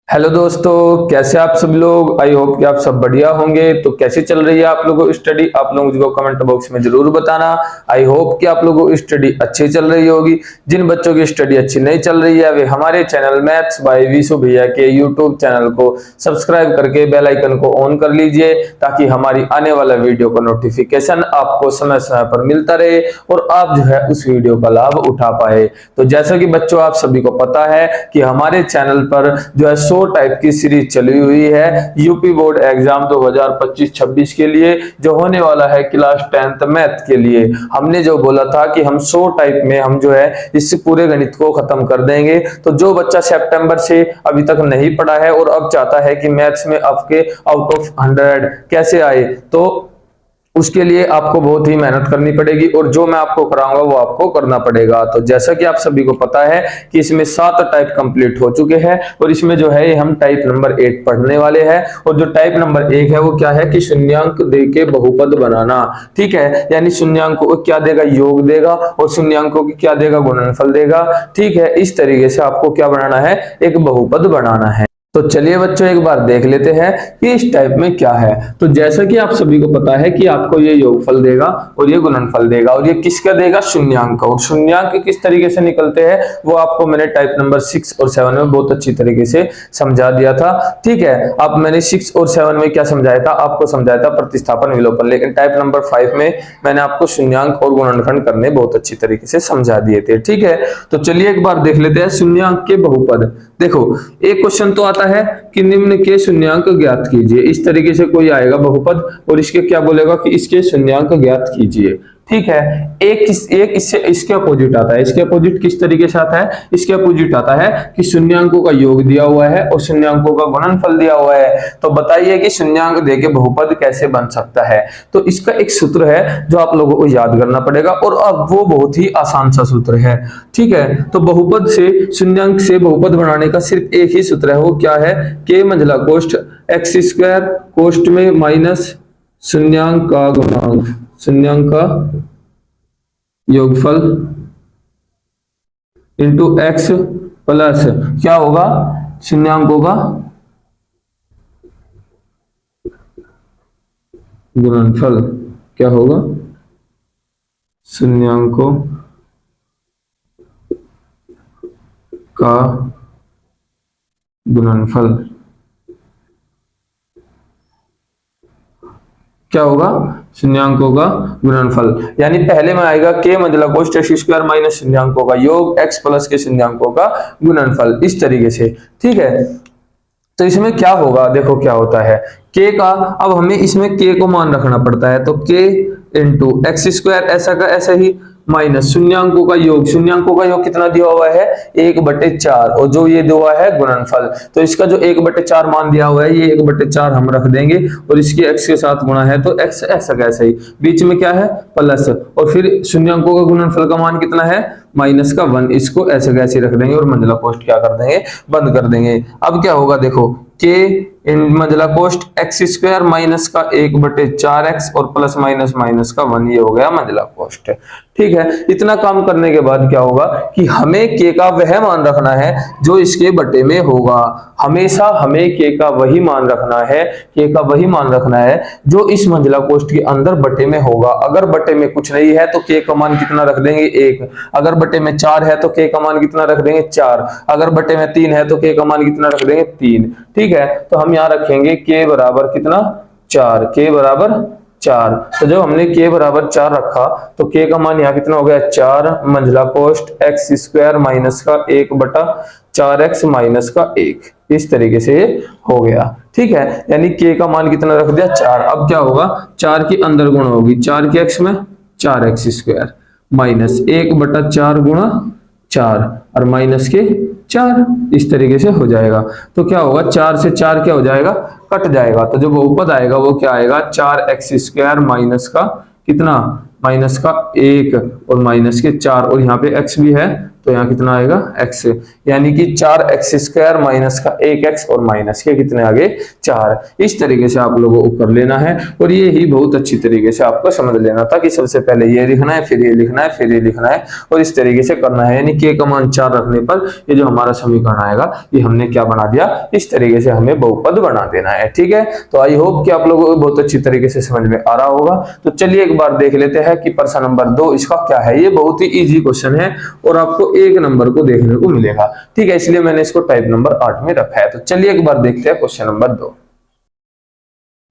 Hello दोस्तों, कैसे आप सब लोग। आई होप कि आप सब बढ़िया होंगे। तो कैसी चल रही है आप लोगों की स्टडी, आप लोग मुझको कमेंट बॉक्स में जरूर बताना। आई होप कि आप लोगों की स्टडी अच्छी चल रही होगी। जिन बच्चों की स्टडी अच्छी नहीं चल रही है वे हमारे चैनल मैथ्स बाय विशु भैया के यूट्यूब चैनल को सब्सक्राइब करके बेल आइकन को ऑन कर लीजिए, ताकि हमारी आने वाला वीडियो का नोटिफिकेशन आपको समय समय पर मिलता रहे और आप जो है उस वीडियो का लाभ उठा पाए। तो जैसा कि बच्चों आप सभी को पता है कि हमारे चैनल पर जो है 100 टाइप की सीरीज चली हुई है यूपी बोर्ड एग्जाम 2025-26 के लिए, जो होने वाला है क्लास 10th मैथ के लिए। हमने जो बोला था कि हम 100 टाइप में हम जो है इस पूरे गणित को खत्म कर देंगे। तो जो बच्चा सितंबर से अभी तक नहीं पढ़ा है और अब चाहता है कि मैथ्स में आपके आउट ऑफ 100 कैसे आए, तो उसके लिए आपको बहुत ही मेहनत करनी पड़ेगी और जो मैं आपको कराऊंगा वो आपको करना पड़ेगा। तो जैसा कि आप सभी को पता है कि इसमें 7 टाइप कंप्लीट हो चुके हैं और इसमें जो है हम टाइप नंबर 8 पढ़ने वाले हैं। और जो टाइप नंबर 1 है वो क्या है कि शून्यांक दे के बहुपद बनाना। ठीक है, यानी शून्यांकों को क्या देगा, योग देगा, और शून्यांकों की क्या देगा, गुणनफल देगा। ठीक है, इस तरीके से आपको क्या बनाना है, एक बहुपद बनाना है। तो चलिए बच्चों एक बार देख लेते हैं कि इस टाइप में क्या है। तो जैसा कि आप सभी को पता है कि आपको ये योगफल देगा और ये गुणनफल देगा, और ये किसका देगा, शून्यांक का। और शून्यांक किस तरीके से निकलते हैं वो आपको मैंने टाइप नंबर 6 और 7 में बहुत अच्छी तरीके से समझा दिया था। ठीक है, अब मैंने 6 और 7 में क्या समझाया था, आपको समझाया था प्रतिस्थापन विलोपन, लेकिन टाइप नंबर 5 में मैंने आपको शून्यांक और गुणनखंड करने बहुत अच्छी तरीके से समझा दिए थे। ठीक है, तो चलिए एक बार देख लेते हैं शून्यांक के बहुपद। देखो, एक क्वेश्चन तो आता है कि निम्न के शून्यांक ज्ञात कीजिए। इस तरीके से कोई आएगा बहुपद और इसके क्या बोलेगा कि इसके शून्यांक ज्ञात कीजिए। ठीक है, एक इससे इसके अपोजिट आता है। इसके अपोजिट किस तरीके से आता है, इसके अपोजिट आता है कि शून्यांकों का योग दिया हुआ है और शून्यांकों का गुणनफल दिया हुआ है। तो बताइए कि शून्यांक देके बहुपद कैसे बन सकता है। तो इसका एक सूत्र है जो आप लोगों को याद करना पड़ेगा, और अब वो बहुत ही आसान सा सूत्र है। ठीक है, तो बहुपद से शून्यांक से बहुपद बनाने का सिर्फ एक ही सूत्र है, वो क्या है, के मंझला कोष्ठ एक्स स्क्वायर कोष्ठ में माइनस शून्यांक का गुणांक, शून्यांक का योगफल इंटू एक्स प्लस क्या होगा, शून्यांकों का गुणनफल। क्या होगा, शून्यांकों का गुणनफल। क्या होगा, शून्यांकों का गुणनफल। यानी पहले में आएगा के मंझला कोष्ठ एक्स स्क्वायर माइनस शून्यांकों का योग एक्स प्लस के शून्यांकों का गुणनफल, इस तरीके से। ठीक है, तो इसमें क्या होगा, देखो क्या होता है के का, अब हमें इसमें के को मान रखना पड़ता है। तो के इंटू एक्स स्क्वायर ऐसा का ऐसा ही माइनस शून्यांकों का योग। शून्यांकों का योग कितना दिया हुआ है, 1/4, और जो ये दिया हुआ है गुणनफल। तो इसका जो 1/4 मान दिया हुआ है, ये 1/4 हम रख देंगे और इसके x के साथ गुणा है, तो x ऐसा कैसा ही, बीच में क्या है प्लस, और फिर शून्यांकों का गुणनफल का मान कितना है, -1। इसको ऐसे कैसे रख देंगे और मंझला कोष्ठ क्या कर देंगे, बंद कर देंगे। अब क्या होगा, देखो के इन मंझला कोष्ठ एक्स स्क्वायर माइनस का 1/4x और प्लस माइनस माइनस का 1, ये हो गया मंझला कोष्ठ। ठीक है, इतना काम करने के बाद क्या होगा कि हमें के का वह मान रखना है जो इसके बटे में होगा। हमेशा हमें के का वही मान रखना है, के का वही मान रखना है जो इस मंझला कोष्ठ के अंदर बटे में होगा। अगर बटे में कुछ नहीं है तो के का मान कितना रख देंगे, 1। अगर बटे में 4 है तो के का मान कितना रख देंगे, 4। अगर बटे में 3 है तो के का मान कितना रख देंगे, 3। ठीक है, तो हम यहाँ रखेंगे के बराबर कितना, 4। के बराबर 4। तो जब हमने के बराबर 4 रखा तो के का मान यहाँ कितना हो गया, 4 मंझला कोष्ठ एक्स स्क्वायर माइनस का 1/4x माइनस का 1, इस तरीके से हो गया। ठीक है, यानी के का मान कितना रख दिया, 4। अब क्या होगा, 4 की अंदर गुणा होगी, 4 के x में 4x स्क्वायर माइनस 1/4 गुणा 4 और माइनस के 4, इस तरीके से हो जाएगा। तो क्या होगा, 4 से 4 क्या हो जाएगा, कट जाएगा। तो जो बहुपद आएगा वो क्या आएगा, 4x स्क्वायर माइनस का कितना, माइनस का 1 और माइनस के 4, और यहाँ पे x भी है तो यहाँ कितना आएगा x, यानी कि 4x² माइनस का 1x और माइनस के कितने आगे 4। इस तरीके से आप लोगों को कर लेना है और ये ही बहुत अच्छी तरीके से आपको समझ लेना था कि सबसे पहले ये लिखना है, फिर ये लिखना है, फिर ये लिखना है और इस तरीके से करना है। यानी k का मान 4 रखने पर ये जो हमारा समीकरण आएगा ये हमने क्या बना दिया, इस तरीके से हमें बहुपद बना देना है। ठीक है, तो आई होप कि आप लोगों को बहुत अच्छी तरीके से समझ में आ रहा होगा। तो चलिए एक बार देख लेते हैं कि प्रश्न नंबर 2 इसका क्या है। ये बहुत ही इजी क्वेश्चन है और आपको 1 नंबर को देखने को मिलेगा। ठीक है, इसलिए मैंने इसको टाइप नंबर 8 में रखा है। तो चलिए एक बार देखते हैं क्वेश्चन नंबर 2।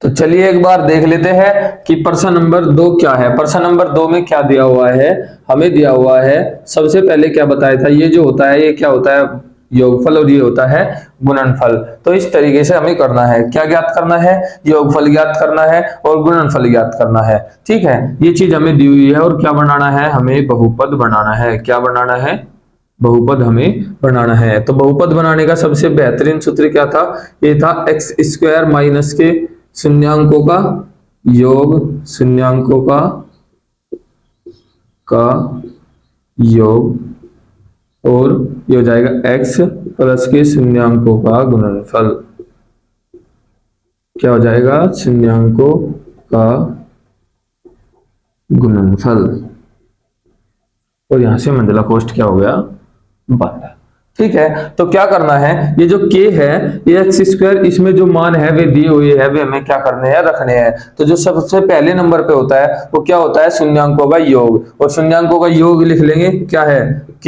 तो चलिए एक बार देख लेते हैं कि प्रश्न नंबर 2 क्या है। प्रश्न नंबर 2 में क्या दिया हुआ है, हमें दिया हुआ है सबसे पहले क्या बताया था, ये जो होता है ये क्या होता है, योगफल, और ये होता है गुणनफल। तो इस तरीके से हमें करना है, क्या ज्ञात करना है, योगफल ज्ञात करना है और गुणनफल ज्ञात करना है। ठीक है, ये चीज हमें दी हुई है और क्या बनाना है, हमें बहुपद बनाना है। क्या बनाना है, बहुपद हमें बनाना है। तो बहुपद बनाने का सबसे बेहतरीन सूत्र क्या था, ये था x² माइनस के शून्यांकों का योग, शून्यांकों का योग, और ये हो जाएगा x प्लस के शून्यांकों का गुणनफल। क्या हो जाएगा, शून्यांकों का गुणनफल, और यहां से मंजिला कोष्ठ क्या हो गया, बंद। ठीक है, तो क्या करना है, ये जो k है ये x², इसमें जो मान है वे दिए हुए है, वे हमें क्या करने हैं, रखने हैं। तो जो सबसे पहले नंबर पे होता है वो क्या होता है, शून्यांकों का योग, और शून्यांकों का योग लिख लेंगे, क्या है, k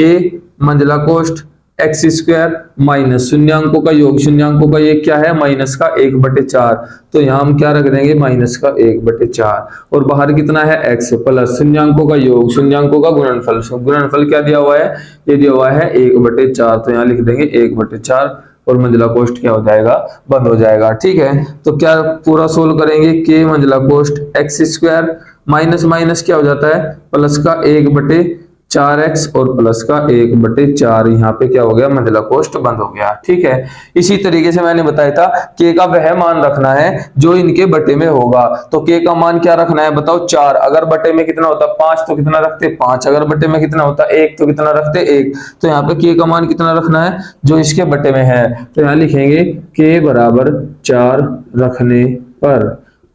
मंजिला कोष्ठ x² माइनस शून्यांकों का योग, शून्यांकों का ये क्या है, माइनस का 1/4। तो यहाँ हम क्या रख देंगे, माइनस का 1/4, और बाहर कितना है x प्लस शून्यांकों का योग, शून्यांकों का गुणनफल, गुणनफल क्या दिया हुआ है, ये दिया हुआ है 1/4। तो यहाँ लिख देंगे 1/4 और मंजिला कोष्ठ क्या हो जाएगा, बंद हो जाएगा। ठीक है, तो क्या पूरा सोल्व करेंगे, k मंजिला कोष्ठ x² माइनस माइनस क्या हो जाता है, प्लस का 1/4x और प्लस का 1/4, यहाँ पे क्या हो गया, मंजिला कोष्ठ बंद हो गया। ठीक है, इसी तरीके से मैंने बताया था k का वह मान रखना है जो इनके बटे में होगा। तो k का मान क्या रखना है, बताओ 4, अगर बटे में कितना होता 5 तो कितना रखते 5, अगर बटे में कितना होता 1 तो कितना रखते 1। तो यहाँ पे k का मान कितना रखना है, जो इसके बटे में है। तो यहाँ लिखेंगे k बराबर 4 रखने पर,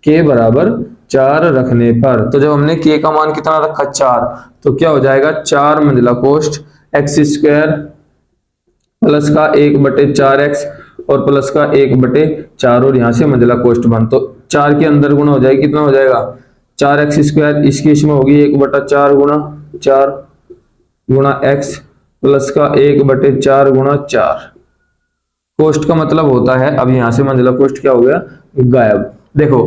k बराबर 4 रखने पर। तो जब हमने k का मान कितना रखा 4, तो क्या हो जाएगा, 4 मंजिला कोष्ठ x² प्लस का 1/4x और प्लस का 1/4, और यहाँ से मंजिला कोष्ठ बंद। तो 4 के अंदर गुणा हो जाएगी, कितना हो जाएगा, 4x², इसकी इसमें होगी 1/4 गुणा 4 गुणा x प्लस का 1/4 गुणा 4। कोष्ठ का मतलब होता है, अब यहाँ से मंजिला कोष्ठ क्या हो गया, गायब। देखो,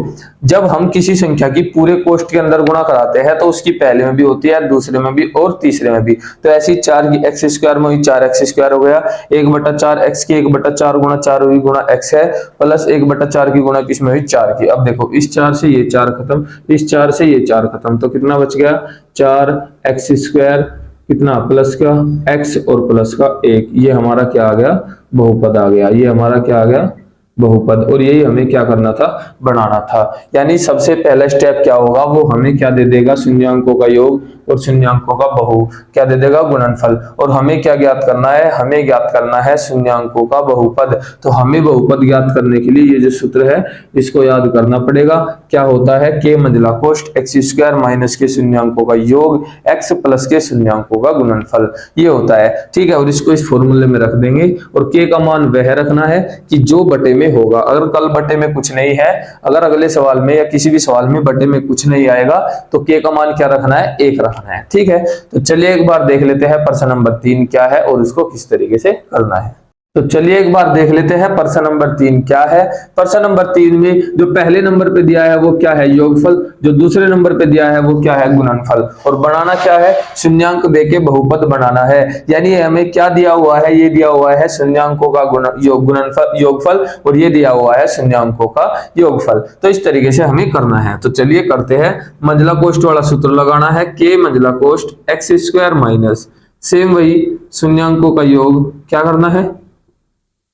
जब हम किसी संख्या की पूरे कोष्ठ के अंदर गुणा कराते हैं तो उसकी पहले में भी होती है, दूसरे में भी और तीसरे में भी। तो ऐसी 4 की x² में हुई 4x² हो गया, 1/4x की 1/4 गुणा 4 हुई गुणा x है, प्लस 1/4 की गुणा किसमें हुई 4 की। अब देखो, इस 4 से ये 4 खत्म, इस 4 से ये 4 खत्म, तो कितना बच गया, 4x² कितना प्लस का x और प्लस का 1, ये हमारा क्या आ गया, बहुपद आ गया। ये हमारा क्या आ गया, बहुपद। और यही हमें क्या करना था, बनाना था। यानी सबसे पहला स्टेप क्या होगा, वो हमें क्या दे देगा, शून्यांकों का योग और शून्यांकों का बहु क्या दे देगा, गुणनफल। और हमें क्या ज्ञात करना है, हमें ज्ञात करना है शून्यांकों का बहुपद। तो हमें बहुपद ज्ञात करने के लिए ये जो सूत्र है इसको याद करना पड़ेगा। क्या होता है, k मंजिला कोष्ठ x² माइनस के शून्यांकों का योग x प्लस के शून्यांकों का गुणनफल, ये होता है। ठीक है, और इसको इस फॉर्मूले में रख देंगे, और k का मान वह रखना है कि जो बटे में होगा। अगर कल बटे में कुछ नहीं है, अगर अगले सवाल में या किसी भी सवाल में बटे में कुछ नहीं आएगा, तो k का मान क्या रखना है, 1 रखना है। ठीक है, तो चलिए एक बार देख लेते हैं प्रश्न नंबर 3 क्या है और इसको किस तरीके से करना है। तो चलिए एक बार देख लेते हैं प्रश्न नंबर 3 क्या है। प्रश्न नंबर 3 में जो पहले नंबर पे दिया है वो क्या है, योगफल, जो दूसरे नंबर पे दिया है वो क्या है, गुणनफल, और बनाना क्या है, शून्यांक देके बहुपद बनाना है। यानी हमें क्या दिया हुआ है, ये दिया हुआ है शून्यांकों का गुणनफल योगफल, और ये दिया हुआ है शून्यांकों का योगफल। तो इस तरीके से हमें करना है। तो चलिए करते हैं। मंजिला कोष्ठ वाला सूत्र लगाना है, k मंजिला कोष्ठ x² माइनस सेम वही शून्यांकों का योग, क्या करना है,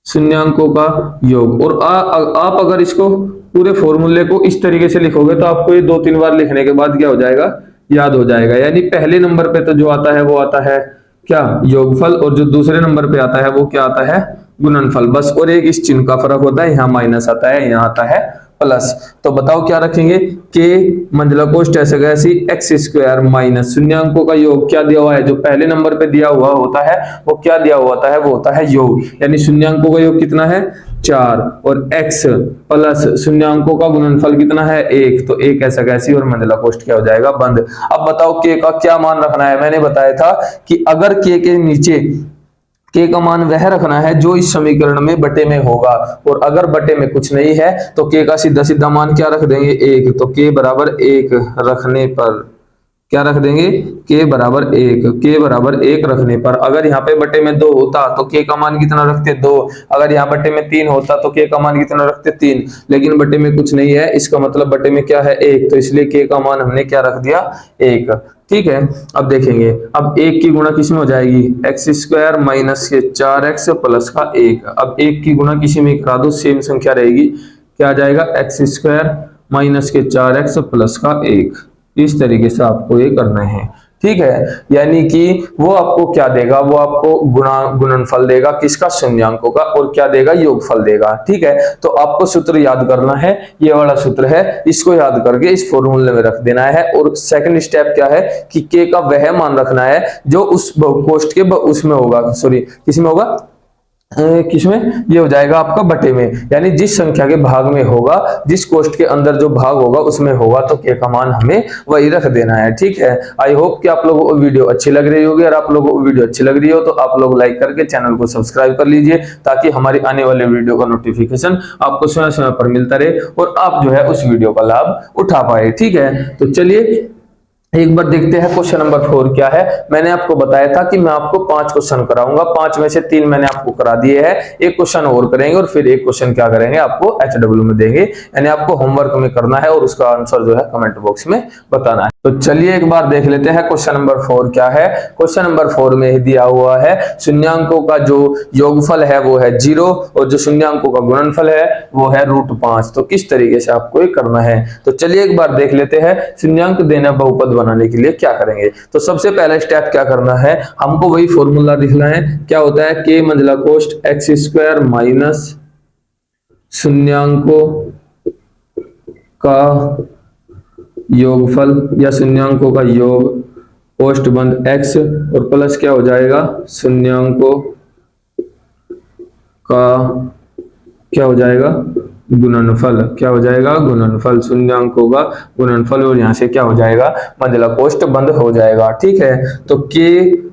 शून्यांकों का योग। और आप अगर इसको पूरे फॉर्मूले को इस तरीके से लिखोगे तो आपको ये 2-3 बार लिखने के बाद क्या हो जाएगा, याद हो जाएगा। यानी पहले नंबर पे तो जो आता है वो आता है क्या योगफल, और जो दूसरे नंबर पे आता है वो क्या आता है गुणनफल। बस और एक इस चिन्ह का फर्क होता है, यहाँ माइनस आता है, यहाँ आता है प्लस। तो बताओ क्या रखेंगे, के मंजिला कोष्ट ऐसे कैसी एक्स स्क्वायर माइनस शून्यांकों का योग क्या दिया हुआ है, जो पहले नंबर पे दिया हुआ होता है वो क्या दिया हुआ होता है, वो होता है योग, यानी शून्यांकों का योग कितना है 4 और x प्लस शून्यांकों का गुणनफल कितना है 1, तो एक ऐसा कैसी और मंजिला कोष्ट क्या हो जाएगा बंद। अब बताओ k का क्या मान रखना है, मैंने बताया था कि अगर k के नीचे k का मान वह रखना है जो इस समीकरण में बटे में होगा, और अगर बटे में कुछ नहीं है तो k का सीधा सीधा मान क्या रख देंगे 1, तो k बराबर 1 रखने पर क्या रख देंगे k बराबर 1, k बराबर 1 रखने पर अगर यहाँ पे बटे में 2 होता तो k का मान कितना रखते 2, अगर यहाँ बटे में 3 होता तो k का मान कितना रखते 3, लेकिन बटे में कुछ नहीं है, इसका मतलब बटे में क्या है 1, तो इसलिए k का मान हमने क्या रख दिया 1। ठीक है, अब देखेंगे, अब 1 की गुणा किस में हो जाएगी एक्स स्क्वायर माइनस के 4x प्लस का 1। अब 1 की गुणा किसी में करा दो, सेम संख्या रहेगी, क्या आ जाएगा एक्स स्क्वायर माइनस के 4x प्लस का 1। इस तरीके से आपको ये करना है। ठीक है, यानी कि वो आपको क्या देगा, वो आपको गुणनफल देगा किसका शून्यांकों का, और क्या देगा योगफल देगा। ठीक है, तो आपको सूत्र याद करना है, ये वाला सूत्र है, इसको याद करके इस फॉर्मूले में रख देना है। और सेकंड स्टेप क्या है कि k का वह मान रखना है जो उस बहुकोष्ठ के उसमें होगा, सॉरी किसमें होगा, किसमें, ये हो जाएगा आपका बटे में, यानी जिस संख्या के भाग में होगा, जिस कोष्ठ के अंदर जो भाग होगा उसमें होगा, तो k का मान हमें वही रख देना है। ठीक है, आई होप कि आप लोगों को वीडियो अच्छी लग रही होगी, और आप लोगों को वीडियो अच्छी लग रही हो तो आप लोग लाइक करके चैनल को सब्सक्राइब कर लीजिए, ताकि हमारी आने वाले वीडियो का नोटिफिकेशन आपको समय समय पर मिलता रहे और आप जो है उस वीडियो का लाभ उठा पाए। ठीक है, तो चलिए एक बार देखते हैं क्वेश्चन नंबर 4 क्या है। मैंने आपको बताया था कि मैं आपको 5 क्वेश्चन कराऊंगा, 5 में से 3 मैंने आपको करा दिए हैं, एक क्वेश्चन और करेंगे और फिर एक क्वेश्चन क्या करेंगे आपको HW में देंगे, यानी आपको होमवर्क में करना है और उसका आंसर जो है कमेंट बॉक्स में बताना है। तो चलिए एक बार देख लेते हैं क्वेश्चन नंबर 4 क्या है। क्वेश्चन नंबर 4 में दिया हुआ है शून्यांकों का जो योगफल है वो है 0 और जो शून्यांकों का गुणनफल है वो है √5। तो किस तरीके से आपको ये करना है, तो चलिए एक बार देख लेते हैं। शून्यांक देना बहुपद बनाने के लिए क्या करेंगे, तो सबसे पहला स्टेप क्या करना है, हमको वही फॉर्मूला लिखना है, क्या होता है k मंजिला कोष्ठ एक्स स्क्वायर माइनस शून्यांकों का योगफल या शून्यांकों का योग कोष्ठ बंद x और प्लस क्या हो जाएगा शून्यांकों का क्या हो जाएगा गुणनफल, क्या हो जाएगा गुणनफल, शून्यांकों का गुणनफल, और यहां से क्या हो जाएगा मंजिला कोष्ठ बंद हो जाएगा। ठीक है, तो k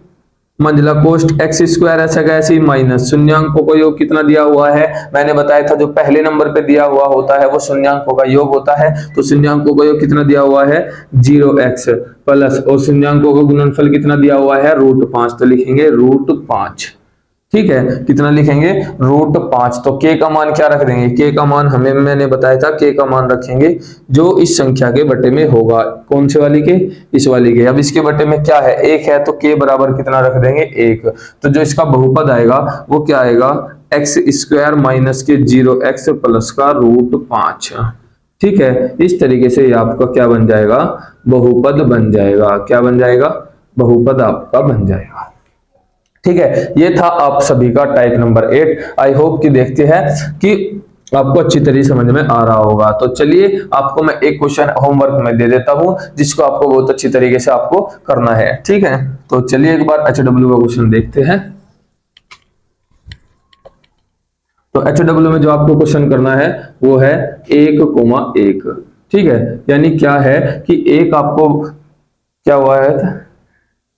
मंजिला कोष्ठ एक्स स्क्वायर ऐसा कैसी माइनस शून्यांकों का योग कितना दिया हुआ है, मैंने बताया था जो पहले नंबर पे दिया हुआ होता है वो शून्यांकों का योग होता है, तो शून्यांकों का योग कितना दिया हुआ है 0x प्लस, और शून्यांकों का गुणनफल कितना दिया हुआ है √5, तो लिखेंगे √5। ठीक है, कितना लिखेंगे √5। तो k का मान क्या रख देंगे, k का मान हमें मैंने बताया था k का मान रखेंगे जो इस संख्या के बटे में होगा, कौन से वाली के, इस वाली के। अब इसके बटे में क्या है 1 है, तो k बराबर कितना रख देंगे 1। तो जो इसका बहुपद आएगा वो क्या आएगा एक्स स्क्वायर माइनस के 0x प्लस का √5। ठीक है, इस तरीके से आपका क्या बन जाएगा बहुपद बन जाएगा, क्या बन जाएगा बहुपद आपका बन जाएगा। ठीक है, ये था आप सभी का टाइप नंबर 8। आई होप कि देखते हैं कि आपको अच्छी तरह समझ में आ रहा होगा। तो चलिए आपको मैं एक क्वेश्चन होमवर्क में दे देता हूं जिसको आपको बहुत अच्छी तरीके से आपको करना है। ठीक है, तो चलिए एक बार HW का क्वेश्चन देखते हैं। तो HW में जो आपको क्वेश्चन करना है वो है 1,1। ठीक है, यानी क्या है कि एक आपको क्या हुआ है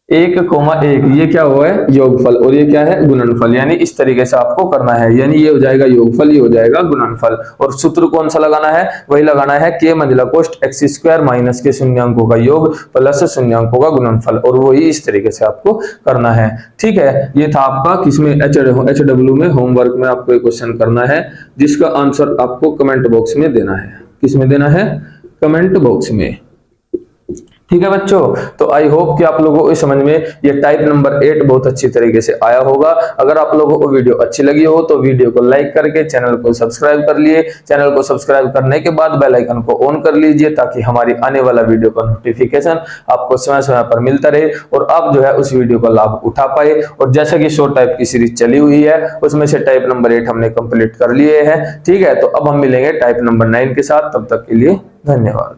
1,1, ये क्या हुआ है योगफल और ये क्या है गुणनफल, यानी इस तरीके से आपको करना है, यानी ये हो जाएगा योगफल, ये हो जाएगा गुणनफल। और सूत्र कौन सा लगाना है, वही लगाना है k मंजिला कोष्ठ एक्स स्क्वायर माइनस के शून्यांकों का योग प्लस शून्यांकों का गुणनफल, और वही इस तरीके से आपको करना है। ठीक है, ये था आपका किसमें HW में होमवर्क में आपको एक क्वेश्चन करना है जिसका आंसर आपको कमेंट बॉक्स में देना है। किसमें देना है, कमेंट बॉक्स में। ठीक है बच्चों, तो आई होप कि आप लोगों को इस समझ में ये टाइप नंबर 8 बहुत अच्छी तरीके से आया होगा। अगर आप लोगों को वीडियो अच्छी लगी हो तो वीडियो को लाइक करके चैनल को सब्सक्राइब कर लिए। चैनल को सब्सक्राइब करने के बाद बेल आइकन को ऑन कर लीजिए ताकि हमारी आने वाला वीडियो का नोटिफिकेशन आपको समय समय पर मिलता रहे और आप जो है उस वीडियो का लाभ उठा पाए। और जैसे कि शॉर्ट टाइप की सीरीज चली हुई है उसमें से टाइप नंबर 8 हमने कंप्लीट कर लिए हैं। ठीक है, तो अब हम मिलेंगे टाइप नंबर 9 के साथ, तब तक के लिए धन्यवाद।